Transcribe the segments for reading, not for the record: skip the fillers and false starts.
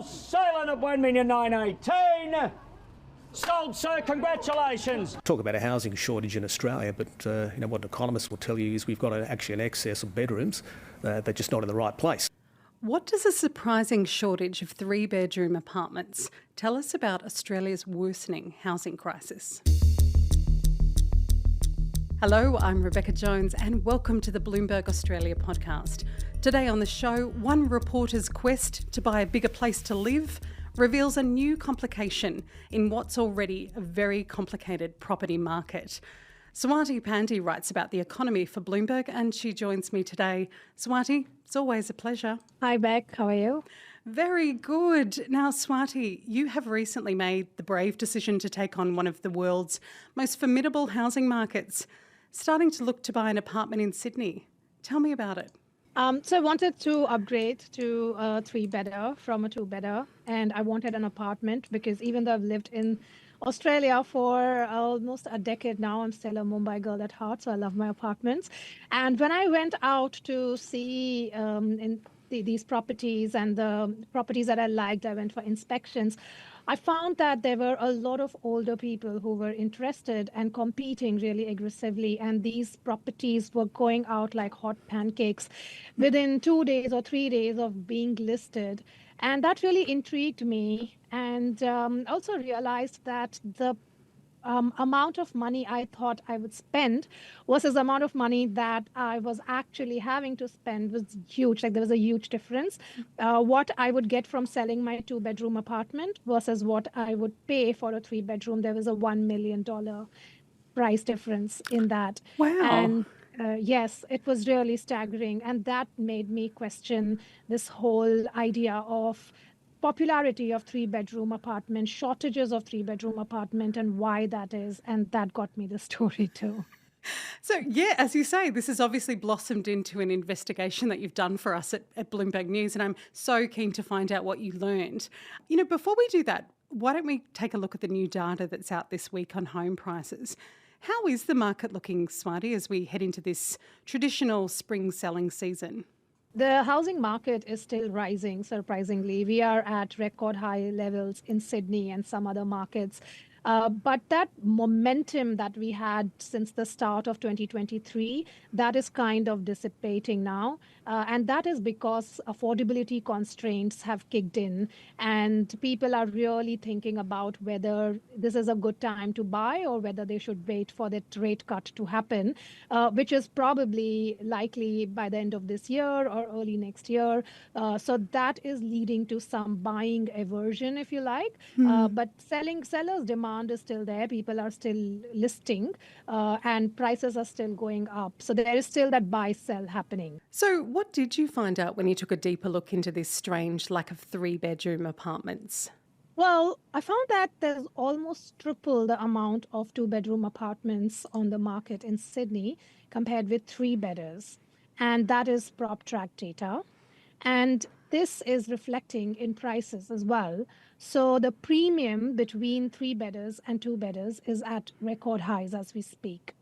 Still sailing at 1,918,000. Sold, sir. Congratulations. Talk about a housing shortage in Australia, but what economists will tell you is we've got actually an excess of bedrooms. They're just not in the right place. What does a surprising shortage of three-bedroom apartments tell us about Australia's worsening housing crisis? Hello, I'm Rebecca Jones and welcome to the Bloomberg Australia podcast. Today on the show, one reporter's quest to buy a bigger place to live reveals a new complication in what's already a very complicated property market. Swati Pandey writes about the economy for Bloomberg and she joins me today. Swati, it's always a pleasure. Hi, Beck. How are you? Very good. Now, Swati, you have recently made the brave decision to take on one of the world's most formidable housing markets, starting to look to buy an apartment in Sydney. Tell me about it. So I wanted to upgrade to a three-bedder from a two-bedder, and I wanted an apartment because even though I've lived in Australia for almost a decade now, I'm still a Mumbai girl at heart, so I love my apartments. And when I went out to see these properties and the properties that I liked, I went for inspections. I found that there were a lot of older people who were interested and competing really aggressively, and these properties were going out like hot pancakes within 2 days or 3 days of being listed. And that really intrigued me, and also realized that the amount of money I thought I would spend versus the amount of money that I was actually having to spend was huge. Like there was a huge difference. What I would get from selling my two-bedroom apartment versus what I would pay for a three-bedroom, there was a $1 million price difference in that. Wow. And yes, it was really staggering. And that made me question this whole idea of popularity of three-bedroom apartment, shortages of three-bedroom apartment, and why that is. And that got me the story too. So, yeah, as you say, this has obviously blossomed into an investigation that you've done for us at Bloomberg News, and I'm so keen to find out what you learned. You know, before we do that, why don't we take a look at the new data that's out this week on home prices? How is the market looking, Swati, as we head into this traditional spring selling season? The housing market is still rising, surprisingly. We are at record high levels in Sydney and some other markets. But that momentum that we had since the start of 2023, that is kind of dissipating now. And that is because affordability constraints have kicked in and people are really thinking about whether this is a good time to buy or whether they should wait for that rate cut to happen, which is probably likely by the end of this year or early next year. So that is leading to some buying aversion, if you like. But sellers' demand is still there. People are still listing and prices are still going up. So there is still that buy-sell happening. So what did you find out when you took a deeper look into this strange lack of three-bedroom apartments? Well, I found that there's almost triple the amount of two-bedroom apartments on the market in Sydney compared with three-bedders. And that is PropTrack data. And this is reflecting in prices as well. So the premium between three-bedders and two-bedders is at record highs as we speak.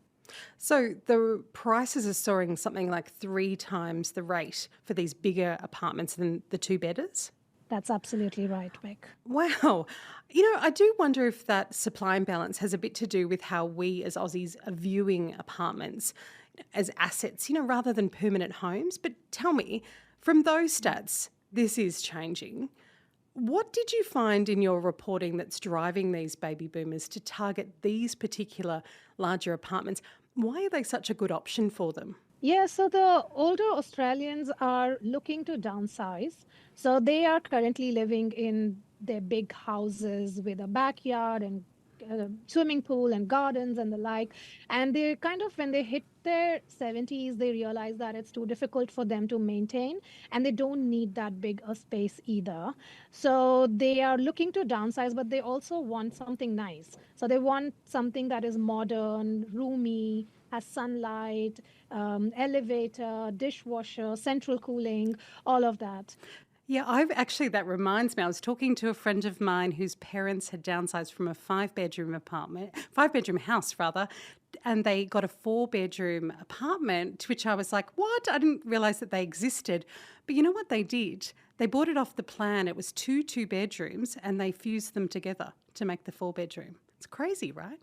So the prices are soaring something like 3 times the rate for these bigger apartments than the two-bedders? That's absolutely right, Beck. Wow. You know, I do wonder if that supply imbalance has a bit to do with how we as Aussies are viewing apartments as assets, rather than permanent homes. But tell me, from those stats, this is changing. What did you find in your reporting that's driving these baby boomers to target these particular larger apartments? Why are they such a good option for them? Yeah, so the older Australians are looking to downsize. So they are currently living in their big houses with a backyard and swimming pool and gardens and the like. And they kind of, when they hit their 70s, they realize that it's too difficult for them to maintain and they don't need that big a space either. So they are looking to downsize, but they also want something nice. So they want something that is modern, roomy, has sunlight, elevator, dishwasher, central cooling, all of that. Yeah, that reminds me, I was talking to a friend of mine whose parents had downsized from a five-bedroom house, and they got a 4-bedroom apartment, to which I was like, what? I didn't realise that they existed. But you know what they did? They bought it off the plan. It was two bedrooms and they fused them together to make the 4-bedroom. It's crazy, right?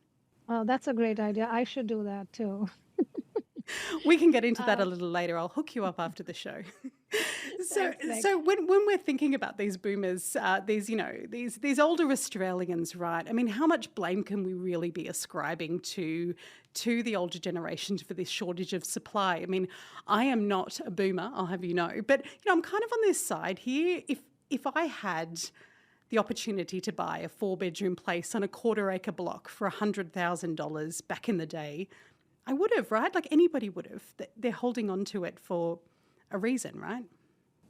Oh, that's a great idea. I should do that too. We can get into that a little later. I'll hook you up after the show. So when we're thinking about these boomers, these older Australians, right? I mean, how much blame can we really be ascribing to the older generations for this shortage of supply? I mean, I am not a boomer, I'll have you know, but I'm kind of on this side here. If I had the opportunity to buy a 4-bedroom place on a quarter-acre block for $100,000 back in the day, I would have, right? Like anybody would have. They're holding on to it for a reason, right?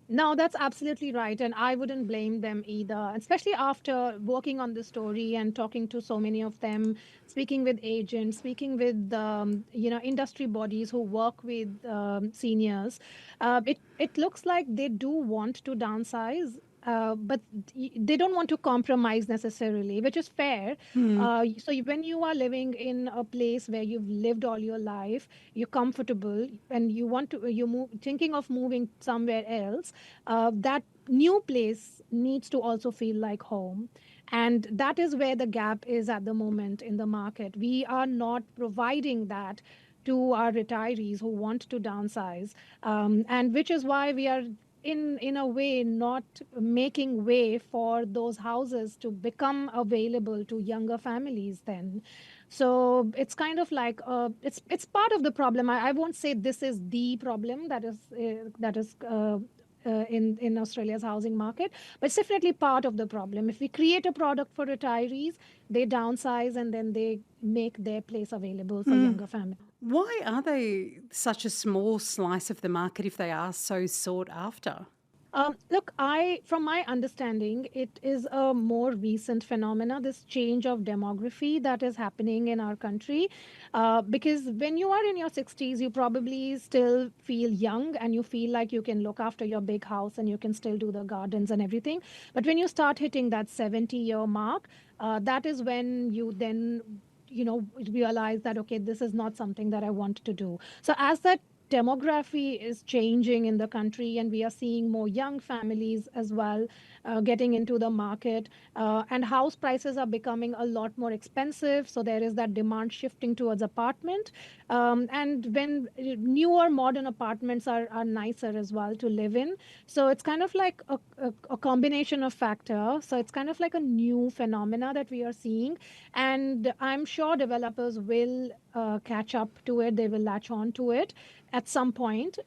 No, that's absolutely right. And I wouldn't blame them either, especially after working on the story and talking to so many of them, speaking with agents, speaking with, industry bodies who work with seniors. It looks like they do want to downsize. But they don't want to compromise necessarily, which is fair. When you are living in a place where you've lived all your life, you're comfortable, and you're thinking of moving somewhere else, that new place needs to also feel like home. And that is where the gap is at the moment in the market. We are not providing that to our retirees who want to downsize, and which is why we are in a way not making way for those houses to become available to younger families then. So it's kind of like it's part of the problem. I won't say this is the problem that is in Australia's housing market, but it's definitely part of the problem. If we create a product for retirees, they downsize and then they make their place available for younger families. Why are they such a small slice of the market if they are so sought after? Look, from my understanding, it is a more recent phenomena, this change of demography that is happening in our country. Because when you are in your 60s, you probably still feel young and you feel like you can look after your big house and you can still do the gardens and everything. But when you start hitting that 70-year mark, that is when you then realize that, okay, this is not something that I want to do. So as that demography is changing in the country and we are seeing more young families as well getting into the market, and house prices are becoming a lot more expensive, so there is that demand shifting towards apartment, and when newer modern apartments are nicer as well to live in, so it's kind of like a combination of factors. So it's kind of like a new phenomena that we are seeing, and I'm sure developers will catch up to it. They will latch on to it at some point.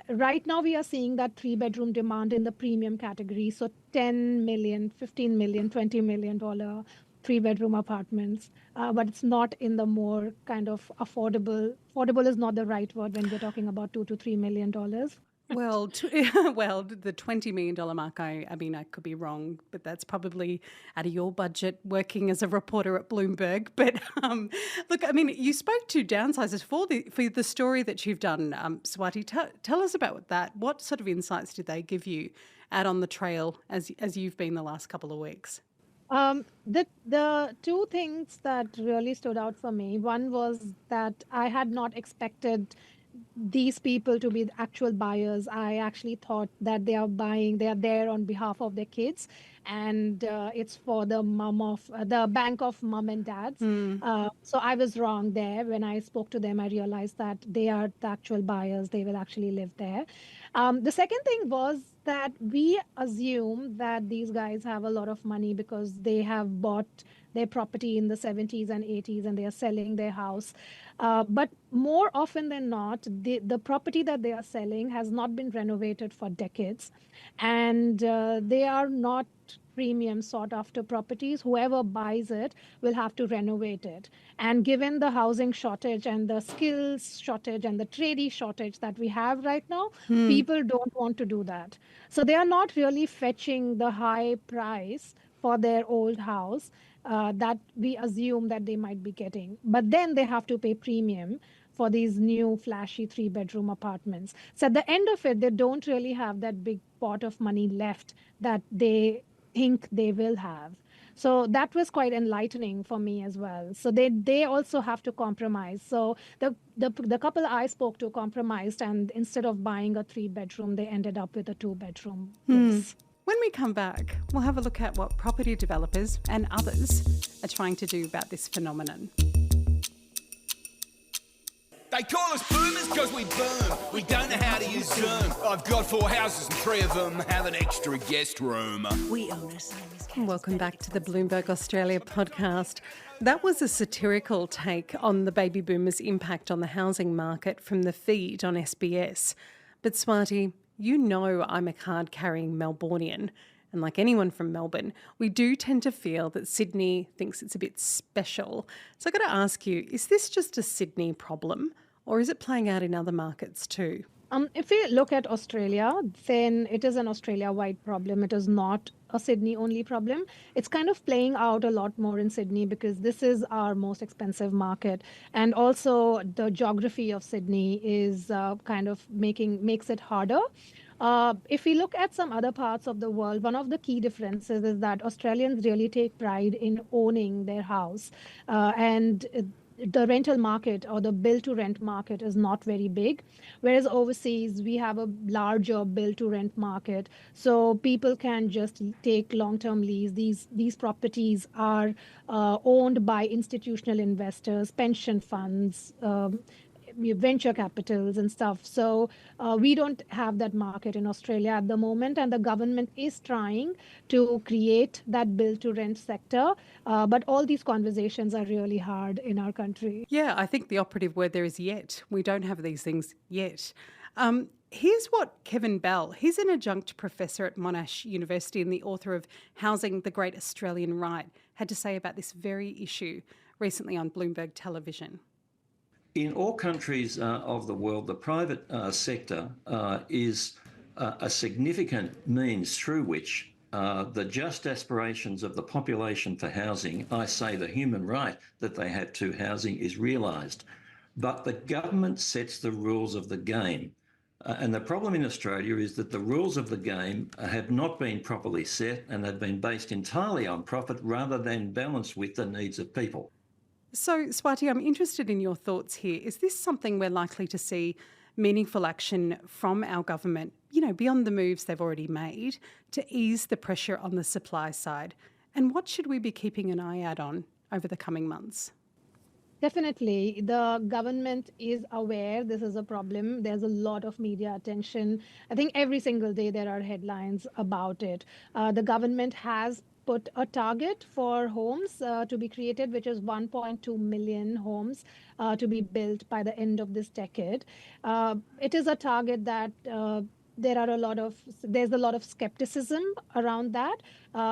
Right now, we are seeing that 3-bedroom demand in the premium category. So 10 million, 15 million, $20 million 3-bedroom apartments. But it's not in the more kind of affordable. Affordable is not the right word when we're talking about $2 to $3 million. Well, the $20 million mark, I mean, I could be wrong, but that's probably out of your budget working as a reporter at Bloomberg. But look, I mean, you spoke to downsizers for the story that you've done, Swati. Tell us about that. What sort of insights did they give you out on the trail as you've been the last couple of weeks? The two things that really stood out for me, one was that I had not expected these people to be the actual buyers. I actually thought that they are there on behalf of their kids, and it's for the bank of mom and dads. So I was wrong there. When I spoke to them, I realized that they are the actual buyers. They will actually live there. The second thing was that we assume that these guys have a lot of money because they have bought their property in the 70s and 80s and they are selling their house. But more often than not, the property that they are selling has not been renovated for decades. And they are not premium sought after properties. Whoever buys it will have to renovate it. And given the housing shortage and the skills shortage and the tradie shortage that we have right now, people don't want to do that. So they are not really fetching the high price for their old house that we assume that they might be getting. But then they have to pay premium for these new flashy 3-bedroom apartments. So at the end of it, they don't really have that big pot of money left that they think they will have. So that was quite enlightening for me as well. So they also have to compromise. So the couple I spoke to compromised, and instead of buying a 3-bedroom, they ended up with a 2-bedroom place. When we come back, we'll have a look at what property developers and others are trying to do about this phenomenon. They call us boomers because we boom. We don't know how to use Zoom. I've got 4 houses and 3 of them have an extra guest room. We own a same as Welcome back to the Bloomberg Australia podcast. That was a satirical take on the baby boomers' impact on the housing market from the feed on SBS. But Swati, you know I'm a card-carrying Melbourneian, and like anyone from Melbourne, we do tend to feel that Sydney thinks it's a bit special. So I've got to ask you, is this just a Sydney problem, or is it playing out in other markets too? If we look at Australia, then it is an Australia-wide problem. It is not a Sydney-only problem. It's kind of playing out a lot more in Sydney because this is our most expensive market. And also the geography of Sydney is kind of makes it harder. If we look at some other parts of the world, one of the key differences is that Australians really take pride in owning their house. And the rental market or the build to rent market is not very big, whereas overseas we have a larger build to rent market, so people can just take long-term lease. These properties are owned by institutional investors, pension funds, venture capitals and stuff. So we don't have that market in Australia at the moment, and the government is trying to create that build to rent sector. But all these conversations are really hard in our country. Yeah, I think the operative word there is yet. We don't have these things yet. Here's what Kevin Bell, he's an adjunct professor at Monash University and the author of Housing the Great Australian Right, had to say about this very issue recently on Bloomberg television. In all countries of the world, the private sector is a significant means through which the just aspirations of the population for housing, I say the human right that they have to housing, is realised. But the government sets the rules of the game. And the problem in Australia is that the rules of the game have not been properly set, and they've been based entirely on profit rather than balanced with the needs of people. So, Swati, I'm interested in your thoughts here. Is this something we're likely to see meaningful action from our government, beyond the moves they've already made, to ease the pressure on the supply side? And what should we be keeping an eye out on over the coming months? Definitely. The government is aware this is a problem. There's a lot of media attention. I think every single day there are headlines about it. The government has put a target for homes to be created, which is 1.2 million homes to be built by the end of this decade. It is a target that there's a lot of skepticism around that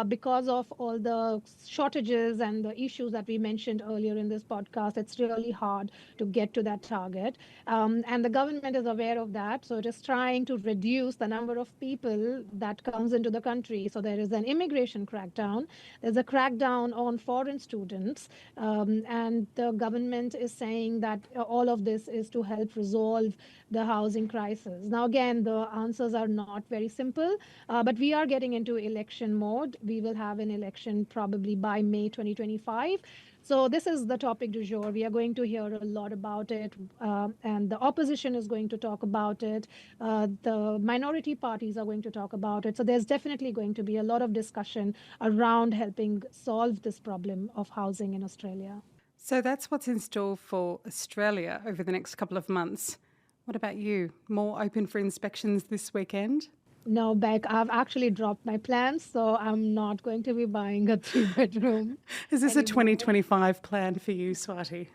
because of all the shortages and the issues that we mentioned earlier in this podcast. It's really hard to get to that target. And the government is aware of that. So it is trying to reduce the number of people that comes into the country. So there is an immigration crackdown. There's a crackdown on foreign students. And the government is saying that all of this is to help resolve the housing crisis. Now, again, the answers are not very simple, but we are getting into election mode. We will have an election probably by May 2025. So this is the topic du jour. We are going to hear a lot about it, and the opposition is going to talk about it. The minority parties are going to talk about it. So there's definitely going to be a lot of discussion around helping solve this problem of housing in Australia. So that's what's in store for Australia over the next couple of months. What about you? More open for inspections this weekend? No, Beck, I've actually dropped my plans, so I'm not going to be buying a 3-bedroom. Is this a 2025 plan for you, Swati?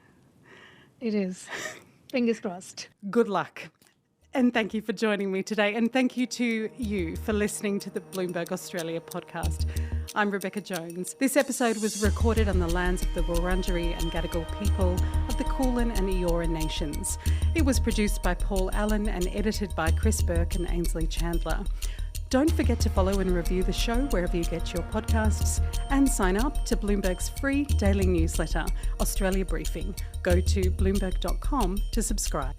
It is. Fingers crossed. Good luck. And thank you for joining me today. And thank you to you for listening to the Bloomberg Australia podcast. I'm Rebecca Jones. This episode was recorded on the lands of the Wurundjeri and Gadigal people of the Kulin and Eora nations. It was produced by Paul Allen and edited by Chris Burke and Ainsley Chandler. Don't forget to follow and review the show wherever you get your podcasts, and sign up to Bloomberg's free daily newsletter, Australia Briefing. Go to bloomberg.com to subscribe.